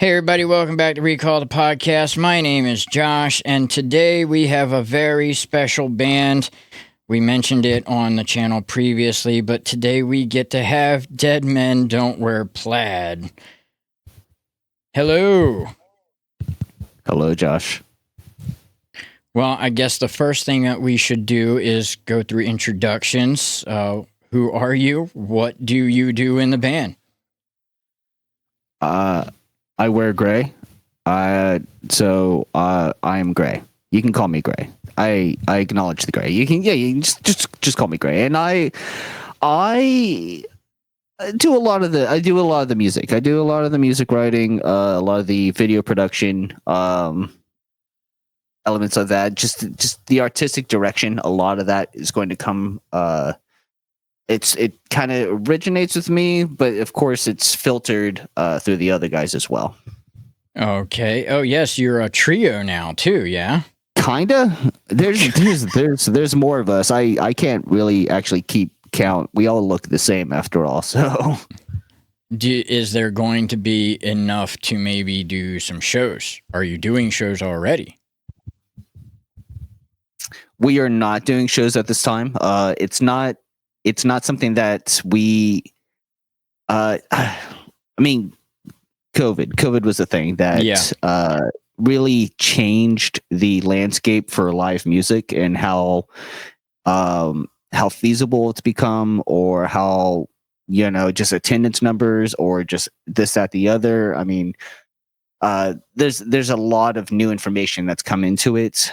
Hey everybody, welcome back to Recall the Podcast. My name is Josh, and today we have a very special band. We mentioned it on the channel previously, but today we get to have Dead Men Don't Wear Plaid. Hello. Hello, Josh. Well, I guess the first thing that we should do is go through introductions. Who are you? What do you do in the band? I wear gray. So I am gray. You can call me gray. I acknowledge the gray. You can just call me gray. And I do a lot of the music. I do a lot of the music writing, a lot of the video production, elements of that. Just the artistic direction. A lot of that is going to come. It kind of originates with me, but of course it's filtered through the other guys as well. Okay. Oh yes, you're a trio now too, yeah? Kinda. There's more of us. I can't really actually keep count. We all look the same after all, so Is there going to be enough to maybe do some shows? Are you doing shows already? we are not doing shows at this time. It's not something that we I mean, COVID was a thing that really changed the landscape for live music and how feasible it's become, or how, just attendance numbers, or just this, that, the other. I mean, there's a lot of new information that's come into it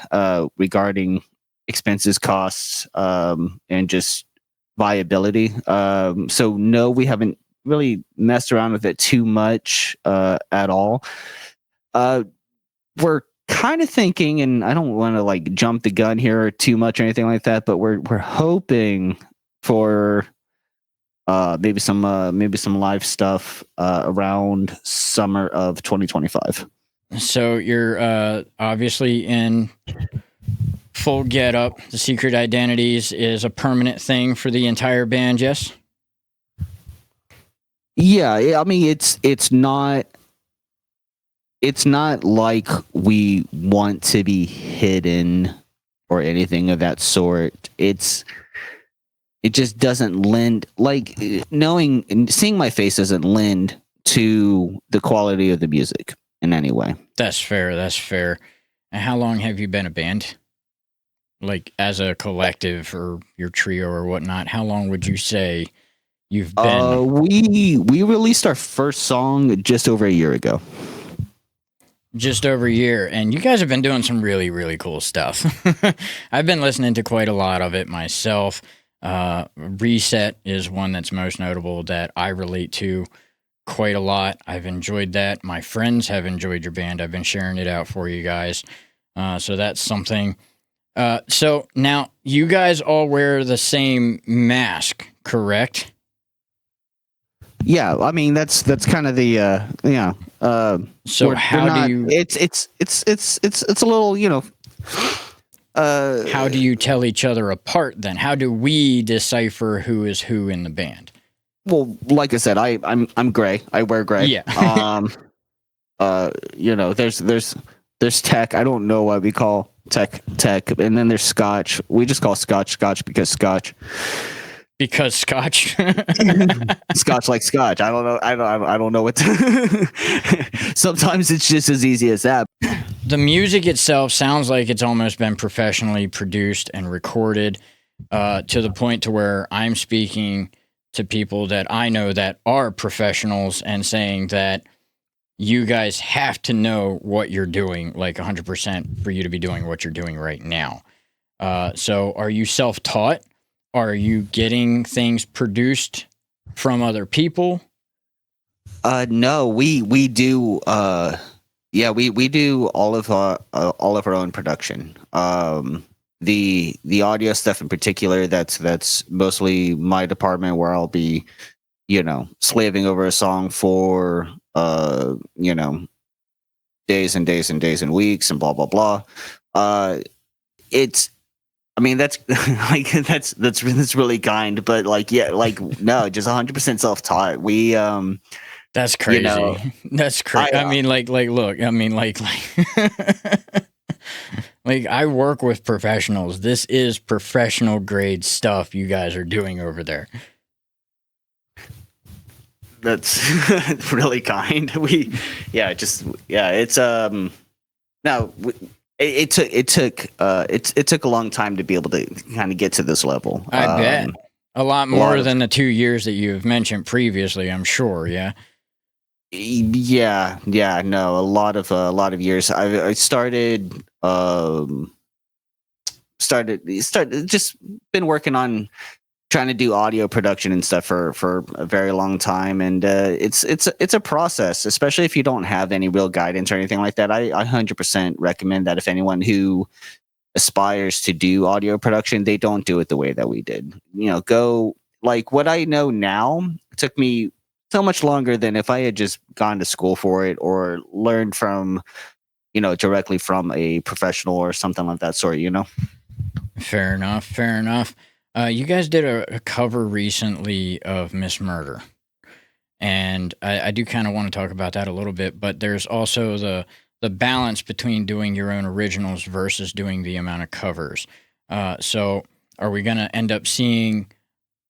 regarding expenses, costs, and just viability. So no, we haven't really messed around with it too much at all. We're kind of thinking, and I don't want to like jump the gun here too much or anything like that, but we're hoping for maybe some live stuff around summer of 2025. So you're obviously in full get up. The Secret Identities is a permanent thing for the entire band, yes? Yeah, I mean it's not like we want to be hidden or anything of that sort. It just doesn't lend, like, knowing and seeing my face doesn't lend to the quality of the music in any way. That's fair. And how long have you been a band? Like, as a collective or your trio or whatnot, how long would you say you've been? We released our first song just over a year ago. Just over a year, and you guys have been doing some really, really cool stuff. I've been listening to quite a lot of it myself. Reset is one that's most notable that I relate to quite a lot. I've enjoyed that. My friends have enjoyed your band. I've been sharing it out for you guys. So that's something. So now you guys all wear the same mask, correct? Yeah, I mean that's kind of the So how do you? It's a little, How do you tell each other apart then? How do we decipher who is who in the band? Well, like I said, I'm gray. I wear gray. Yeah. There's tech. I don't know why we call tech, and then there's scotch. We just call scotch because scotch. Because scotch. Scotch like scotch. I don't know. I don't know what. Sometimes it's just as easy as that. The music itself sounds like it's almost been professionally produced and recorded to the point to where I'm speaking to people that I know that are professionals and saying that you guys have to know what you're doing, like 100% for you to be doing what you're doing right now. So are you self-taught? Are you getting things produced from other people? No, we do. We do all of our own production. The audio stuff in particular, that's mostly my department, where I'll be, slaving over a song for days and days and days and weeks and blah blah blah. I mean, that's like that's really kind, but no, just 100% self-taught. That's crazy. You know, That's crazy. I mean, look. I mean, like. Like, I work with professionals. This is professional grade stuff you guys are doing over there. That's really kind. It's no, it took a long time to be able to kind of get to this level. I bet a lot more than the 2 years that you've mentioned previously, I'm sure. Yeah. No, a lot of years. I started just been working on trying to do audio production and stuff for a very long time, and it's a process, especially if you don't have any real guidance or anything like that. I 100% recommend that if anyone who aspires to do audio production, they don't do it the way that we did. You know, go like what I know now. It took me so much longer than if I had just gone to school for it or learned from, directly from a professional or something like that sort, Fair enough. Fair enough. You guys did a cover recently of Miss Murder. And I do kind of want to talk about that a little bit, but there's also the balance between doing your own originals versus doing the amount of covers. So are we going to end up seeing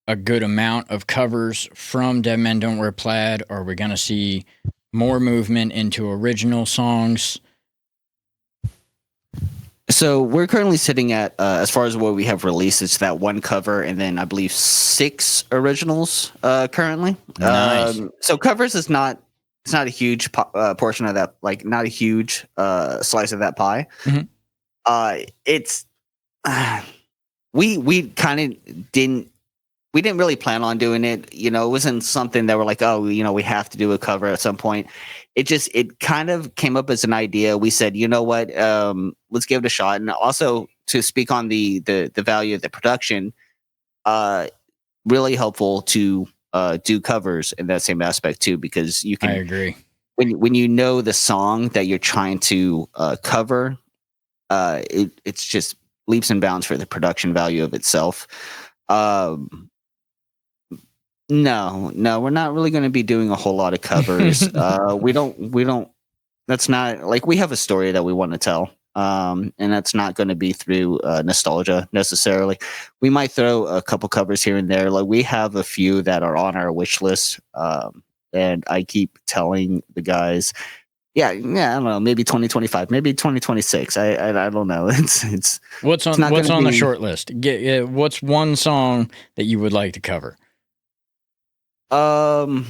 a good amount of covers from Dead Men Don't Wear Plaid? Or are we going to see more movement into original songs? So we're currently sitting at, as far as what we have released, it's that one cover and then I believe 6 originals currently. Nice. So covers is not, it's not a huge portion of that, like not a huge slice of that pie. Mm-hmm. It's we kind of we didn't really plan on doing it. It wasn't something that we're like, oh, we have to do a cover at some point. It kind of came up as an idea. We said, you know what, let's give it a shot. And also to speak on the value of the production, really helpful to do covers in that same aspect too, because you can. I agree. When you know the song that you're trying to cover, it's just leaps and bounds for the production value of itself. No, we're not really going to be doing a whole lot of covers. We don't. That's not like we have a story that we want to tell, and that's not going to be through nostalgia necessarily. We might throw a couple covers here and there. Like we have a few that are on our wish list, and I keep telling the guys, yeah, I don't know, maybe 2025, maybe 2026. I don't know. It's what's on the short list. What's one song that you would like to cover? We're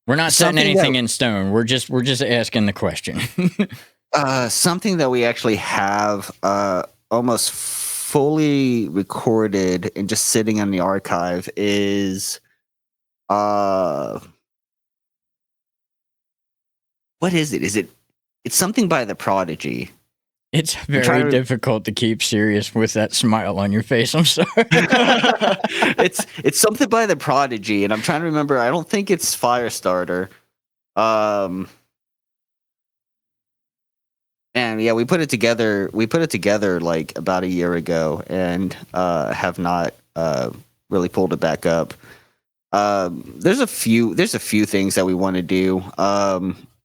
not setting anything in stone. We're just asking the question. Something that we actually have almost fully recorded and just sitting in the archive is what is it? It's something by The Prodigy. It's very difficult to keep serious with that smile on your face. I'm sorry. It's something by The Prodigy, and I'm trying to remember. I don't think it's Firestarter. And yeah, we put it together. We put it together like about a year ago, and have not really pulled it back up. There's a few things that we want to do.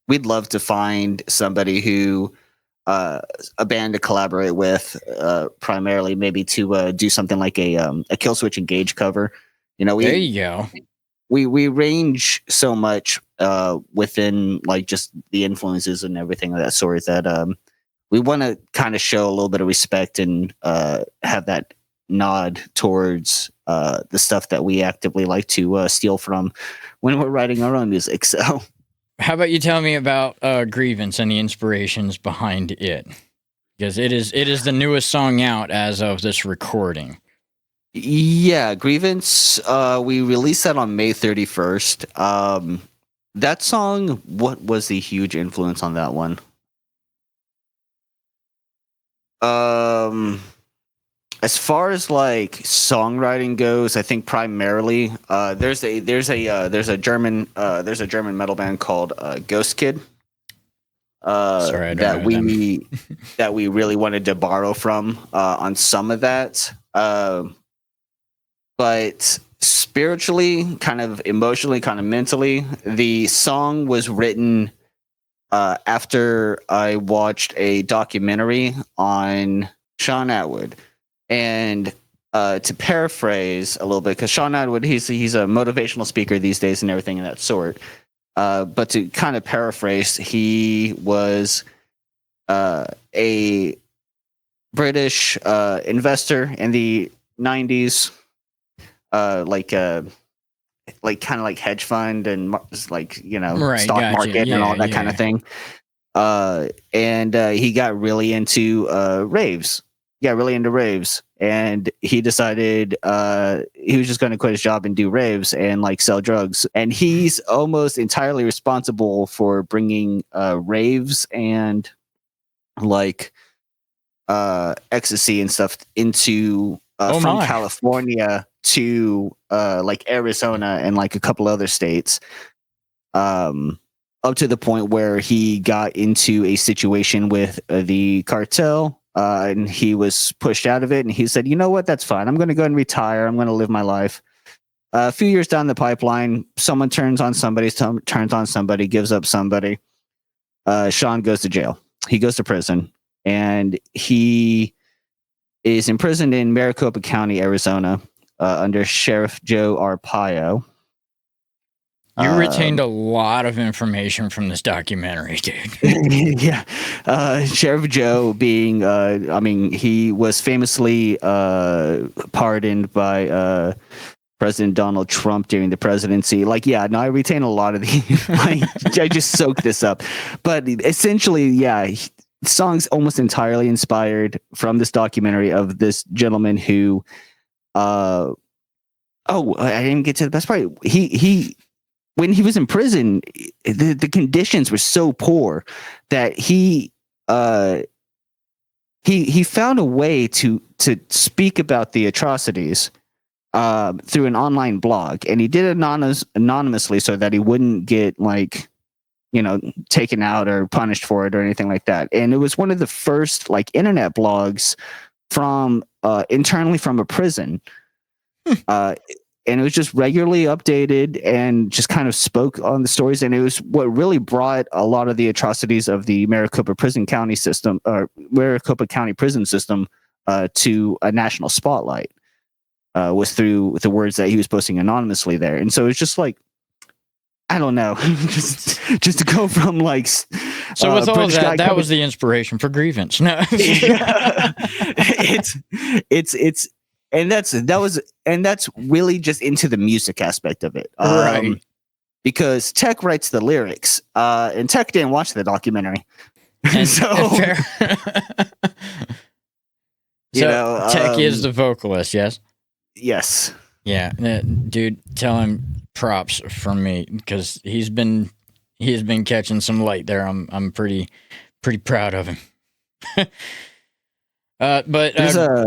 We'd love to find somebody who. A band to collaborate with, primarily maybe to do something like a Killswitch Engage cover. There you go. We range so much within like just the influences and everything of that sort that we want to kind of show a little bit of respect and have that nod towards the stuff that we actively like to steal from when we're writing our own music. So. How about you tell me about Grievance and the inspirations behind it? Because it is the newest song out as of this recording. Yeah, Grievance, we released that on May 31st. That song, what was the huge influence on that one? As far as like songwriting goes, I think primarily there's a German metal band called Ghost Kid. Sorry, I don't that know we that we really wanted to borrow from on some of that. But but spiritually, kind of emotionally, kind of mentally, the song was written after I watched a documentary on Sean Atwood. And to paraphrase a little bit, because Sean Atwood, he's a motivational speaker these days and everything of that sort. But to kind of paraphrase, he was a British investor in the 90s, like kind of like hedge fund and like, stock market and all that kind of thing. And he got really into raves. Got really into raves, and he decided he was just going to quit his job and do raves and like sell drugs. And he's almost entirely responsible for bringing raves and like ecstasy and stuff into from California to like Arizona and like a couple other states, up to the point where he got into a situation with the cartel, and he was pushed out of it. And he said, "You know what? That's fine. I'm going to go and retire. I'm going to live my life." A few years down the pipeline, someone turns on somebody, gives up somebody. Sean goes to jail. He goes to prison, and he is imprisoned in Maricopa County, Arizona, under Sheriff Joe Arpaio. You retained a lot of information from this documentary, dude. Yeah. Sheriff Joe being, he was famously pardoned by President Donald Trump during the presidency. I retain a lot of the, I just soaked this up. But essentially, the song's almost entirely inspired from this documentary of this gentleman who, I didn't get to the best part. He when he was in prison, the conditions were so poor that he found a way to speak about the atrocities through an online blog, and he did it anonymously so that he wouldn't get taken out or punished for it or anything like that. And it was one of the first internet blogs from internally from a prison. And it was just regularly updated and just kind of spoke on the stories. And it was what really brought a lot of the atrocities of the Maricopa County prison system to a national spotlight, was through the words that he was posting anonymously there. And so it's just I don't know, just to go from so with all that was the inspiration for Grievance. No, it's and that's really just into the music aspect of it, right? Because Tech writes the lyrics, and Tech didn't watch the documentary, and so Tech is the vocalist, yes. Yes. Yeah, dude, tell him props from me because he's been catching some light there. I'm pretty proud of him. But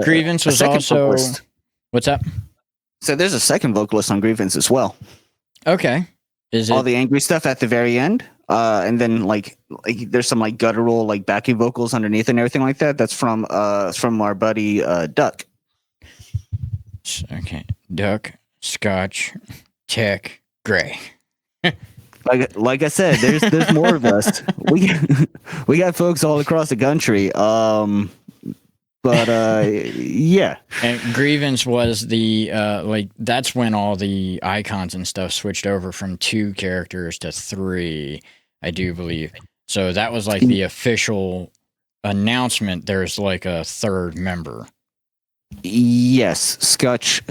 Grievance was also vocalist. What's that? So there's a second vocalist on Grievance as well. Okay, is it all the angry stuff at the very end? And then there's some guttural backing vocals underneath and everything like that. That's from our buddy Duck. Okay, Duck, Scotch, Tech, Gray. Like I said, there's more of us. We got folks all across the country. But yeah. And Grievance was the that's when all the icons and stuff switched over from 2 characters to 3, I do believe. So that was the official announcement. There's a third member. Yes, Scotch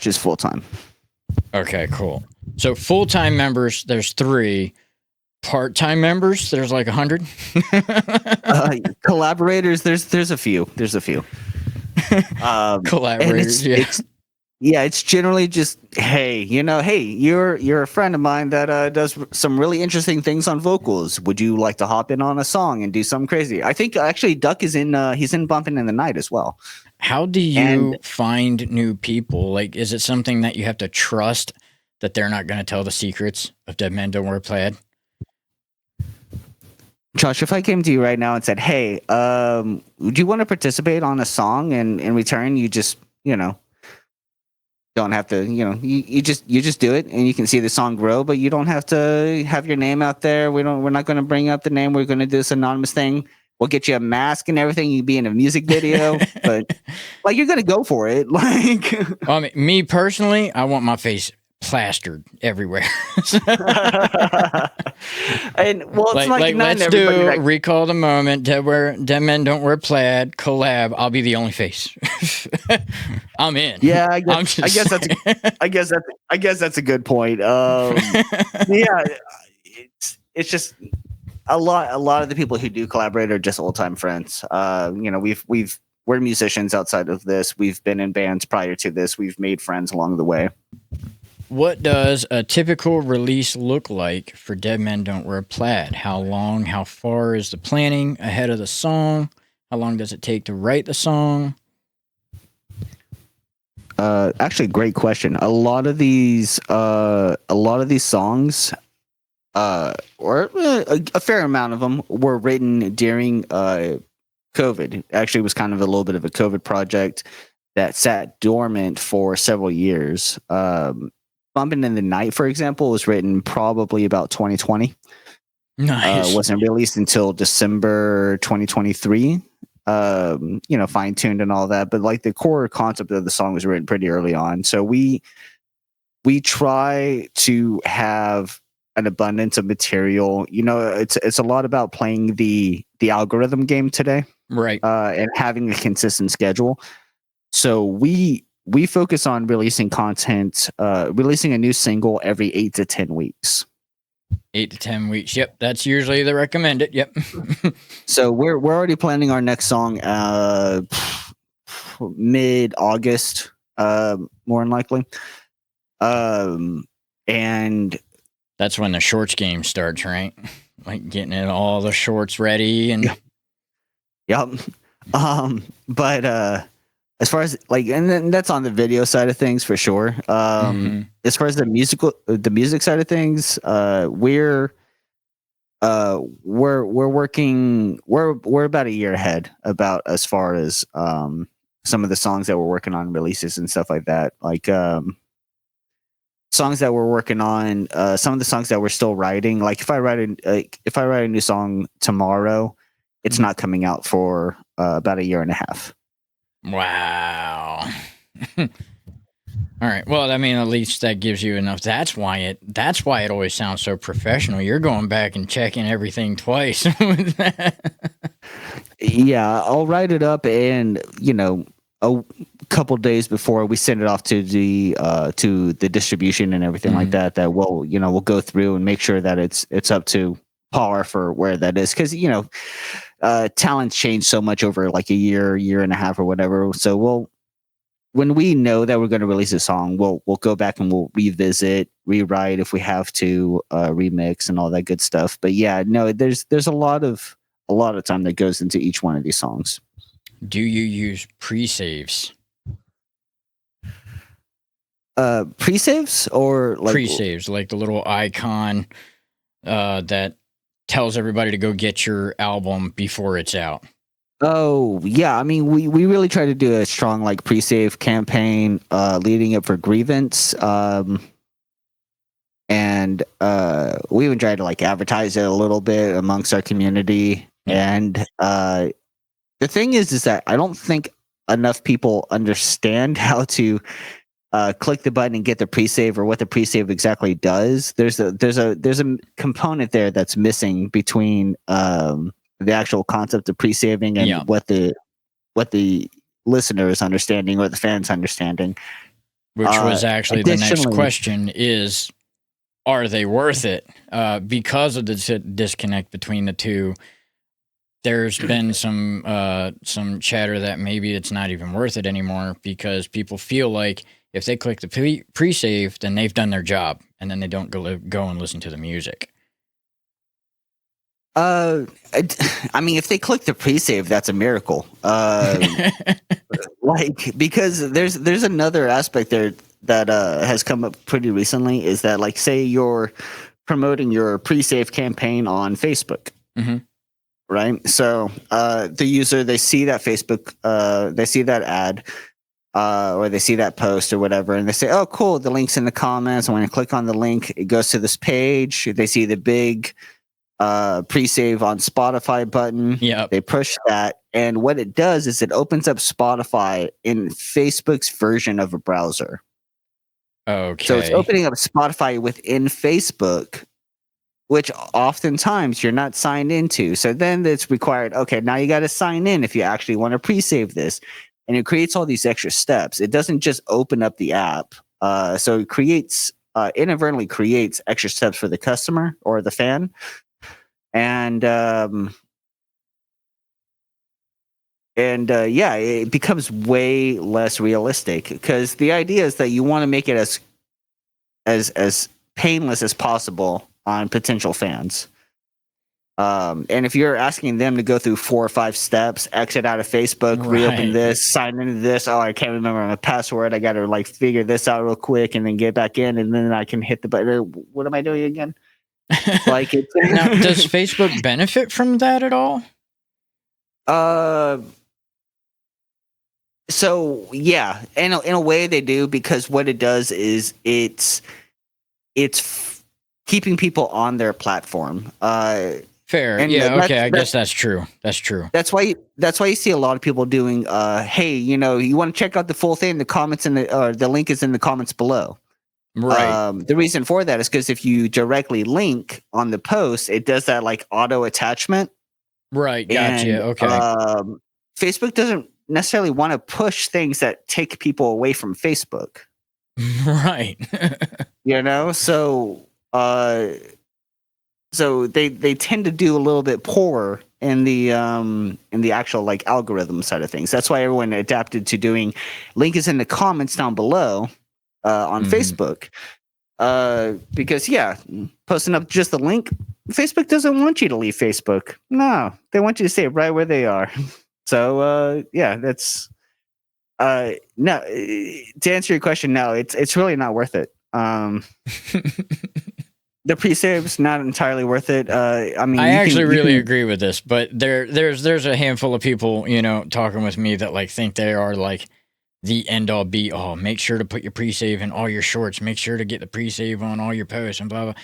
is full time. Okay, cool. So full-time members, there's 3. Part-time members, there's 100. Collaborators, there's a few. Collaborators, it's generally just hey, you're a friend of mine that does some really interesting things on vocals. Would you like to hop in on a song and do something crazy? I think actually Duck is he's in Bumping in the Night as well. How do you find new people? Is it something that you have to trust that they're not going to tell the secrets of Dead Men Don't Wear Plaid? Josh, if I came to you right now and said, "Hey, would you want to participate on a song?" and in return, you just, don't have to, you just do it and you can see the song grow, but you don't have to have your name out there. We're not going to bring up the name. We're going to do this anonymous thing. We'll get you a mask and everything. You'd be in a music video, but like, you're going to go for it. Like, well, I mean, me personally, I want my face plastered everywhere. And well, it's like not let's do Recall the Moment. Dead Men Don't Wear Plaid collab. I'll be the only face. I'm in. Yeah, I guess that's a good point. Yeah, it's just a lot of the people who do collaborate are just old time friends. We're musicians outside of this. We've been in bands prior to this. We've made friends along the way. What does a typical release look like for Dead Men Don't Wear Plaid? How long, how far is the planning ahead of the song? How long does it take to write the song? Actually, great question. A lot of these songs, or a fair amount of them, were written during COVID. Actually, it was kind of a little bit of a COVID project that sat dormant for several years. Bumping in the Night, for example, was written probably about 2020. Nice. Wasn't released until December 2023. Fine-tuned and all that, but like the core concept of the song was written pretty early on. So we try to have an abundance of material. It's a lot about playing the algorithm game today, right? And having a consistent schedule. So we focus on releasing content, releasing a new single every 8 to 10 weeks. 8 to 10 weeks. Yep, that's usually the recommended. Yep. So we're already planning our next song mid-August, more than likely. And that's when the shorts game starts, right? Like getting all the shorts ready and yep. But as far as and then that's on the video side of things for sure. As far as the music side of things, we're working. We're about a year ahead about as far as some of the songs that we're working on, releases and stuff like that. Like songs that we're working on, some of the songs that we're still writing. Like if I write a new song tomorrow, it's not coming out for about a year and a half. Wow. All right. Well, I mean, at least that gives you enough. That's why it always sounds so professional. You're going back and checking everything twice with that. Yeah, I'll write it up, and a couple days before we send it off to the distribution and everything like that. That we'll go through and make sure that it's up to par for where that is, because talents change so much over like a year and a half or whatever. So when we know that we're going to release a song, we'll go back and we'll revisit, rewrite if we have to, remix and all that good stuff. But yeah, no, there's a lot of time that goes into each one of these songs. Do you use pre-saves? Pre-saves or like pre-saves, like the little icon that tells everybody to go get your album before it's out. Oh yeah, I mean we really try to do a strong like pre-save campaign leading up for Grievance, and we even try to like advertise it a little bit amongst our community. And the thing is that I don't think enough people understand how to click the button and get the pre-save, or what the pre-save exactly does. There's a component there that's missing between the actual concept of pre-saving and what the listener is understanding or the fans understanding. Which was actually the next question is, are they worth it? Because of the disconnect between the two, there's been some chatter that maybe it's not even worth it anymore, because people feel like if they click the pre-save, then they've done their job, and then they don't go and listen to the music. I mean, if they click the pre-save, that's a miracle. Because there's another aspect there that has come up pretty recently, is that like, say you're promoting your pre-save campaign on Facebook, right? So the user, they see that Facebook, they see that ad, or they see that post or whatever, and they say, "Oh, cool! The link's in the comments." And when I click on the link, it goes to this page. They see the big pre-save on Spotify button. Yeah. They push that, and what it does is it opens up Spotify in Facebook's version of a browser. Okay. So it's opening up Spotify within Facebook, which oftentimes you're not signed into. So then it's required, okay, now you got to sign in if you actually want to pre-save this. And it creates all these extra steps. It doesn't just open up the app. So it creates, inadvertently creates extra steps for the customer or the fan. And yeah, it becomes way less realistic, because the idea is that you want to make it as painless as possible on potential fans. And if you're asking them to go through 4 or 5 steps, exit out of Facebook, reopen this, sign into this, oh, I can't remember my password, I got to like figure this out real quick and then get back in, and then I can hit the button. What am I doing again? Like, it's now, does Facebook benefit from that at all? So yeah, in a way they do, because what it does is it's keeping people on their platform. Fair. And yeah. Okay. I guess that's true. That's true. That's why you see a lot of people doing, hey, you want to check out the full thing, the comments the link is in the comments below. Right. The reason for that is because if you directly link on the post, it does that like auto attachment. Right. Gotcha. And, okay. Facebook doesn't necessarily want to push things that take people away from Facebook. Right. So they tend to do a little bit poorer in the actual like algorithm side of things. That's why everyone adapted to doing link is in the comments down below on Facebook. Because posting up just the link, Facebook doesn't want you to leave Facebook. No, they want you to stay right where they are. So that's no. To answer your question, no, it's really not worth it. The pre-save's not entirely worth it. I mean, I actually really agree with this, but there's a handful of people, talking with me that like think they are like the end all be all. Make sure to put your pre-save in all your shorts. Make sure to get the pre-save on all your posts and blah blah.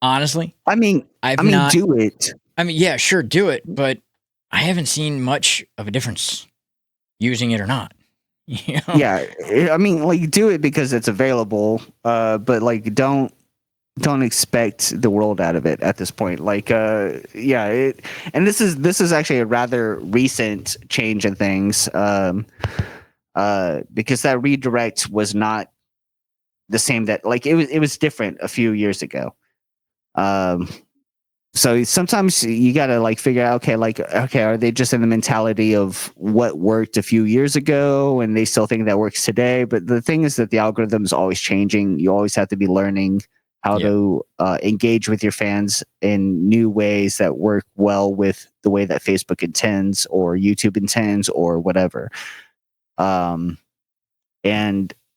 Honestly, do it. I mean, yeah, sure, do it, but I haven't seen much of a difference using it or not. Yeah, I mean, like, do it because it's available, but like don't expect the world out of it at this point. Like, and this is actually a rather recent change in things, because that redirect was not the same. That like it was different a few years ago. So sometimes you gotta like figure out, okay, are they just in the mentality of what worked a few years ago and they still think that works today? But the thing is that the algorithm is always changing. You always have to be learning how to engage with your fans in new ways that work well with the way that Facebook intends or YouTube intends or whatever. And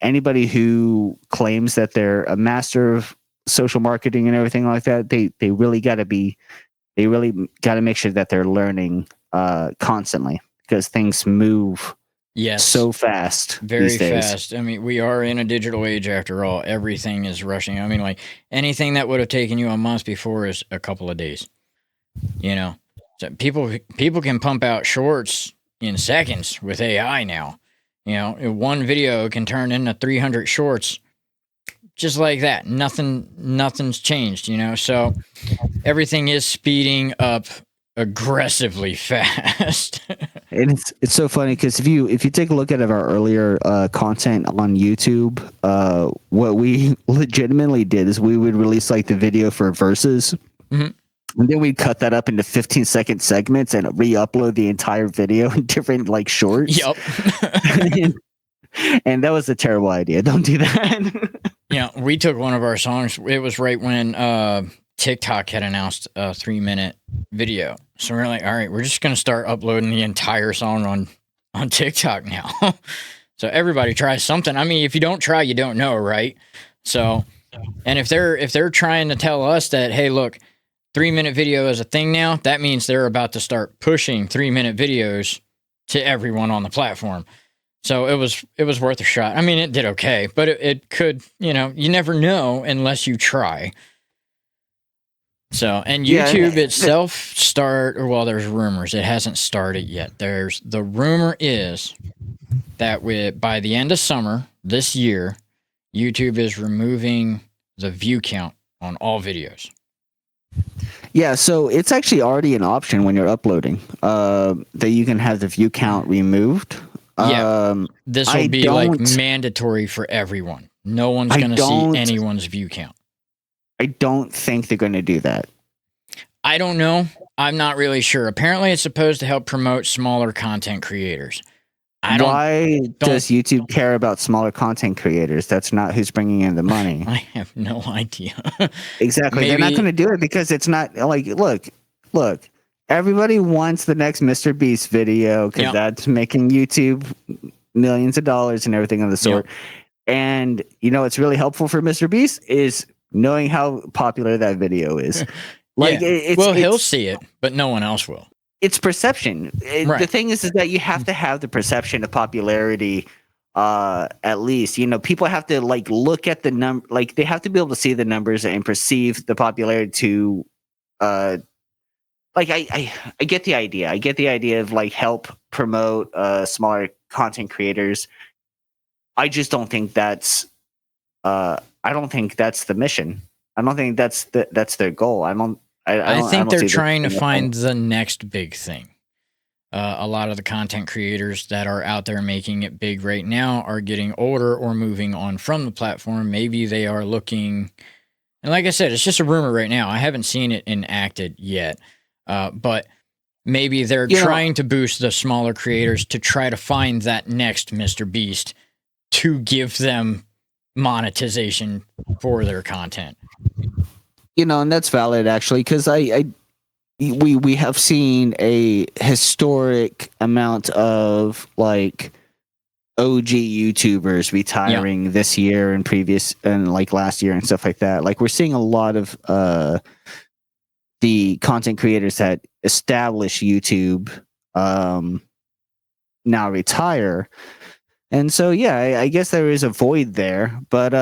anybody who claims that they're a master of social marketing and everything like that, they really got to make sure that they're learning constantly, because things move so fast. Very fast. I mean, we are in a digital age after all. Everything is rushing. I mean, like anything that would have taken you a month before is a couple of days. So people can pump out shorts in seconds with AI now. One video can turn into 300 shorts just like that. Nothing's changed, so everything is speeding up aggressively fast. And it's so funny because if you take a look at our earlier content on YouTube, what we legitimately did is we would release like the video for verses, and then we'd cut that up into 15-second segments and re-upload the entire video in different like shorts. Yep. And that was a terrible idea. Don't do that. We took one of our songs. It was right when TikTok had announced a 3-minute video. So we're like, all right, we're just going to start uploading the entire song on TikTok now. So everybody tries something. I mean, if you don't try, you don't know, right? So, and if they're trying to tell us that, hey, look, 3-minute video is a thing now, that means they're about to start pushing 3-minute videos to everyone on the platform. So it was worth a shot. I mean, it did okay, but it could, you never know unless you try. So, and Yeah, YouTube itself there's rumors. It hasn't started yet. The rumor is that by the end of summer this year, YouTube is removing the view count on all videos. Yeah, so it's actually already an option when you're uploading that you can have the view count removed. Yeah, this will be like mandatory for everyone. No one's going to see anyone's view count. I don't think they're going to do that. I don't know. I'm not really sure. Apparently, it's supposed to help promote smaller content creators. Why does YouTube care about smaller content creators? That's not who's bringing in the money. I have no idea. Exactly. They're not going to do it because it's not like, look, everybody wants the next Mr. Beast video because that's making YouTube millions of dollars and everything of the sort. Yep. And, it's really helpful for Mr. Beast is knowing how popular that video is. Like, he'll see it, but no one else will. It's perception. Right. The thing is that you have to have the perception of popularity. At least, people have to look at the number. Like they have to be able to see the numbers and perceive the popularity to. I get the idea. I get the idea of help promote smaller content creators. I just don't think that's. I don't think that's the mission. I don't think that's their goal. I think they're trying to find the next big thing. A lot of the content creators that are out there making it big right now are getting older or moving on from the platform. Maybe they are looking, and like I said, it's just a rumor right now. I haven't seen it enacted yet, but maybe they're trying to boost the smaller creators to try to find that next Mr. Beast to give them monetization for their content. And that's valid actually, because we have seen a historic amount of OG YouTubers retiring this year and previous and last year and stuff like that. We're seeing a lot of the content creators that establish YouTube now retire. And so, I guess there is a void there, but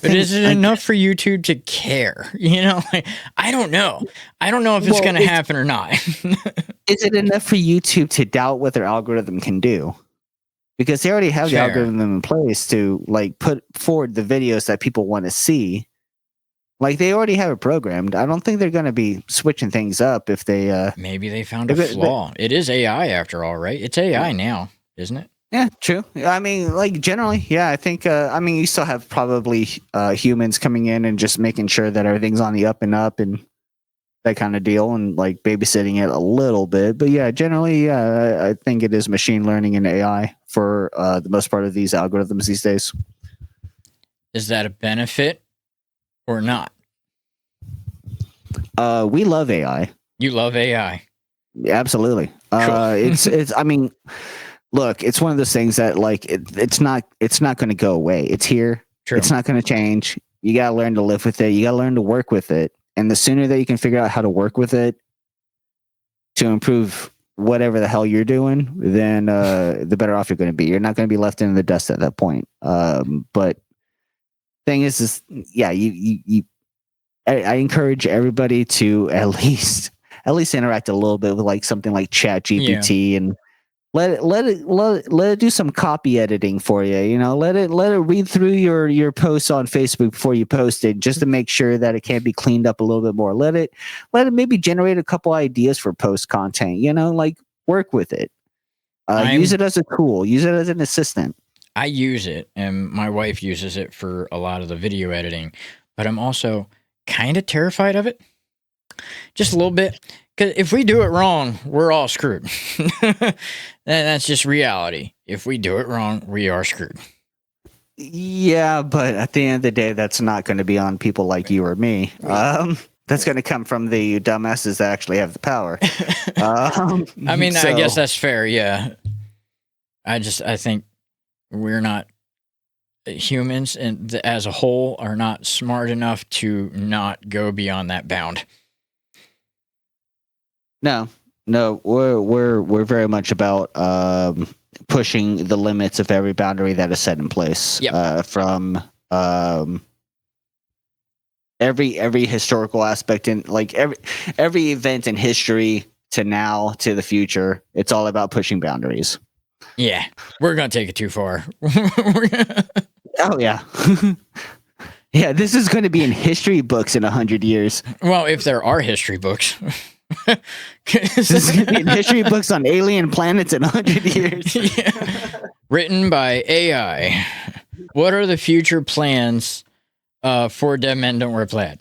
is it enough for YouTube to care? I don't know. I don't know if it's going to happen or not. Is it enough for YouTube to doubt what their algorithm can do? Because they already have the algorithm in place to put forward the videos that people want to see. They already have it programmed. I don't think they're going to be switching things up if they. Maybe they found a flaw. It is AI after all, right? It's AI now, isn't it? Yeah, true. I mean, generally, I think, you still have probably humans coming in and just making sure that everything's on the up and up and that kind of deal and babysitting it a little bit. But generally, I think it is machine learning and AI for the most part of these algorithms these days. Is that a benefit or not? We love AI. You love AI. Yeah, absolutely. Cool. Look, it's one of those things that it's not going to go away. It's here. True. It's not going to change. You got to learn to live with it. You got to learn to work with it. And the sooner that you can figure out how to work with it to improve whatever the hell you're doing, then the better off you're going to be. You're not going to be left in the dust at that point. But thing is I encourage everybody to at least interact a little bit with something like Chat GPT and let it do some copy editing for you. Let it read through your posts on Facebook before you post it, just to make sure that it can be cleaned up a little bit more. Let it maybe generate a couple ideas for post content. Work with it. Use it as a tool. Use it as an assistant. I use it, and my wife uses it for a lot of the video editing, but I'm also kind of terrified of it, just a little bit. Because if we do it wrong, we're all screwed. That's just reality. If we do it wrong, we are screwed. Yeah, but at the end of the day, that's not going to be on people like you or me. That's going to come from the dumbasses that actually have the power. I guess that's fair. Yeah. I think we're not humans, and as a whole, are not smart enough to not go beyond that bound. No, we're very much about pushing the limits of every boundary that is set in place. Yep. From every historical aspect in like every event in history to now to the future. It's all about pushing boundaries. Yeah, we're gonna take it too far. Oh yeah. Yeah, this is going to be in history books in 100 years. Well, if there are history books. This is going to be in history books on alien planets in 100 years. Yeah. Written by AI. What are the future plans for Dead Men Don't Wear Plaid?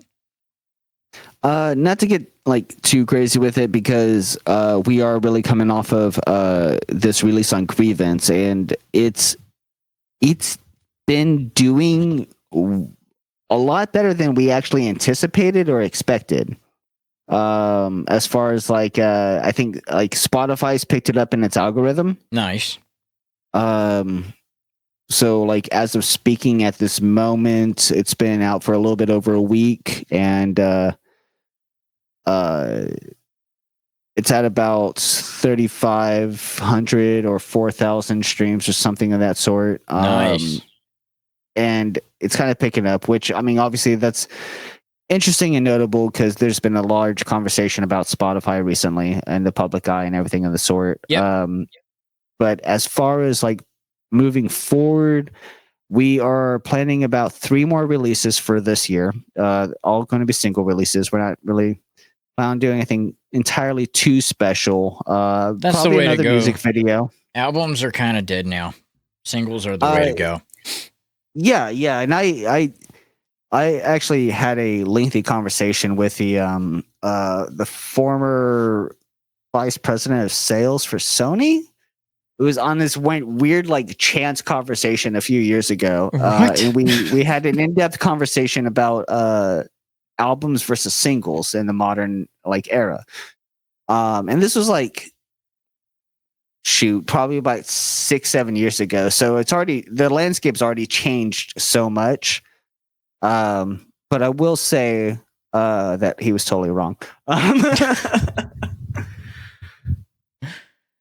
Not to get like too crazy with it, because we are really coming off of this release on Grievance, and it's been doing a lot better than we actually anticipated or expected. As far as like I think like Spotify's picked it up in its algorithm. Nice. So like as of speaking at this moment, it's been out for a little bit over a week, and it's at about 3,500 or 4,000 streams or something of that sort. Nice. And it's kind of picking up, which, I mean, obviously that's interesting and notable because there's been a large conversation about Spotify recently and the public eye and everything of the sort. Yep. But as far as like moving forward, we are planning about 3 more releases for this year. All going to be single releases. We're not really planning on doing anything entirely too special. That's probably the way another to go. music video. Albums are kind of dead now. Singles are the way to go. Yeah, and I actually had a lengthy conversation with the former vice president of sales for Sony. It was on this weird like chance conversation a few years ago, and we had an in-depth conversation about albums versus singles in the modern like era. And this was like probably about 6-7 years ago. So the landscape's already changed so much. But I will say that he was totally wrong.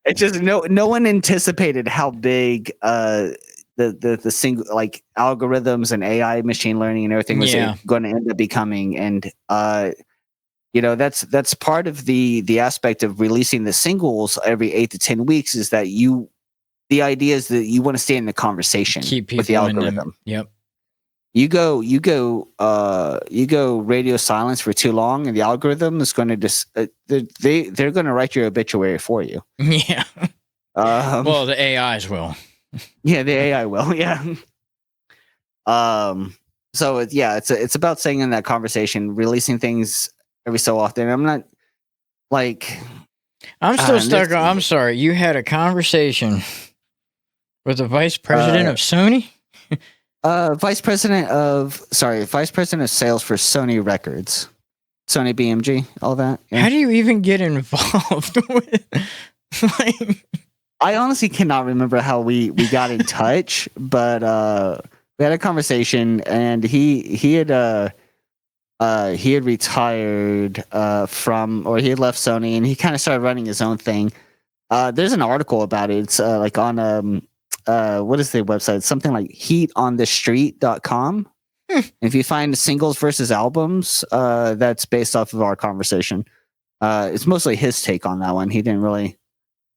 It's just no one anticipated how big the single like algorithms and AI machine learning and everything was going to end up becoming. And that's part of the aspect of releasing the singles every 8 to 10 weeks, is that the idea is that you want to stay in the conversation, keep people with the algorithm. Yep. You go radio silence for too long, and the algorithm is going to just they're going to write your obituary for you. Yeah. Well, the AIs will. Yeah, the AI will. Yeah. So it's about staying in that conversation, releasing things every so often. I'm not like. I'm still stuck. I'm sorry. You had a conversation with the vice president of Sony. Vice president of sales for Sony Records, Sony BMG, all that. Yeah. How do you even get involved with? Like, I honestly cannot remember how we got in touch, but we had a conversation, and he had retired from, or he had left Sony, and he kind of started running his own thing. There's an article about it. It's like on what is the website? Something like heatonthestreet.com. If you find singles versus albums, that's based off of our conversation. It's mostly his take on that one. He didn't really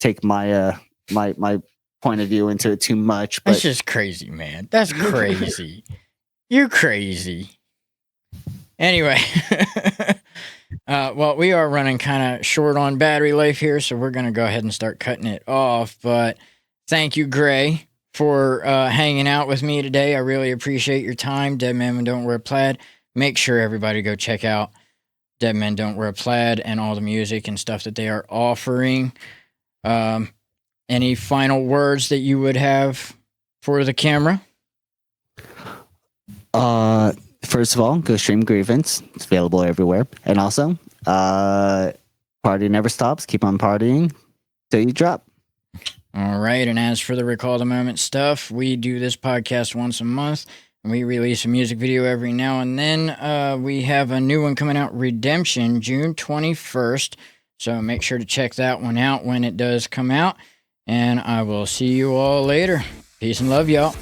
take my my point of view into it too much. But that's just crazy, man. That's crazy. You're crazy. Anyway, well, we are running kind of short on battery life here, so we're going to go ahead and start cutting it off. But thank you, Gray, for hanging out with me today. I really appreciate your time. Dead Men Don't Wear Plaid. Make sure everybody go check out Dead Men Don't Wear Plaid and all the music and stuff that they are offering. Any final words that you would have for the camera? First of all, go stream Grievance. It's available everywhere. And also, party never stops. Keep on partying till you drop. All right. And as for the Recall the Moment stuff, we do this podcast once a month, and we release a music video every now and then. We have a new one coming out, Redemption, June 21st. So make sure to check that one out when it does come out. And I will see you all later. Peace and love, y'all.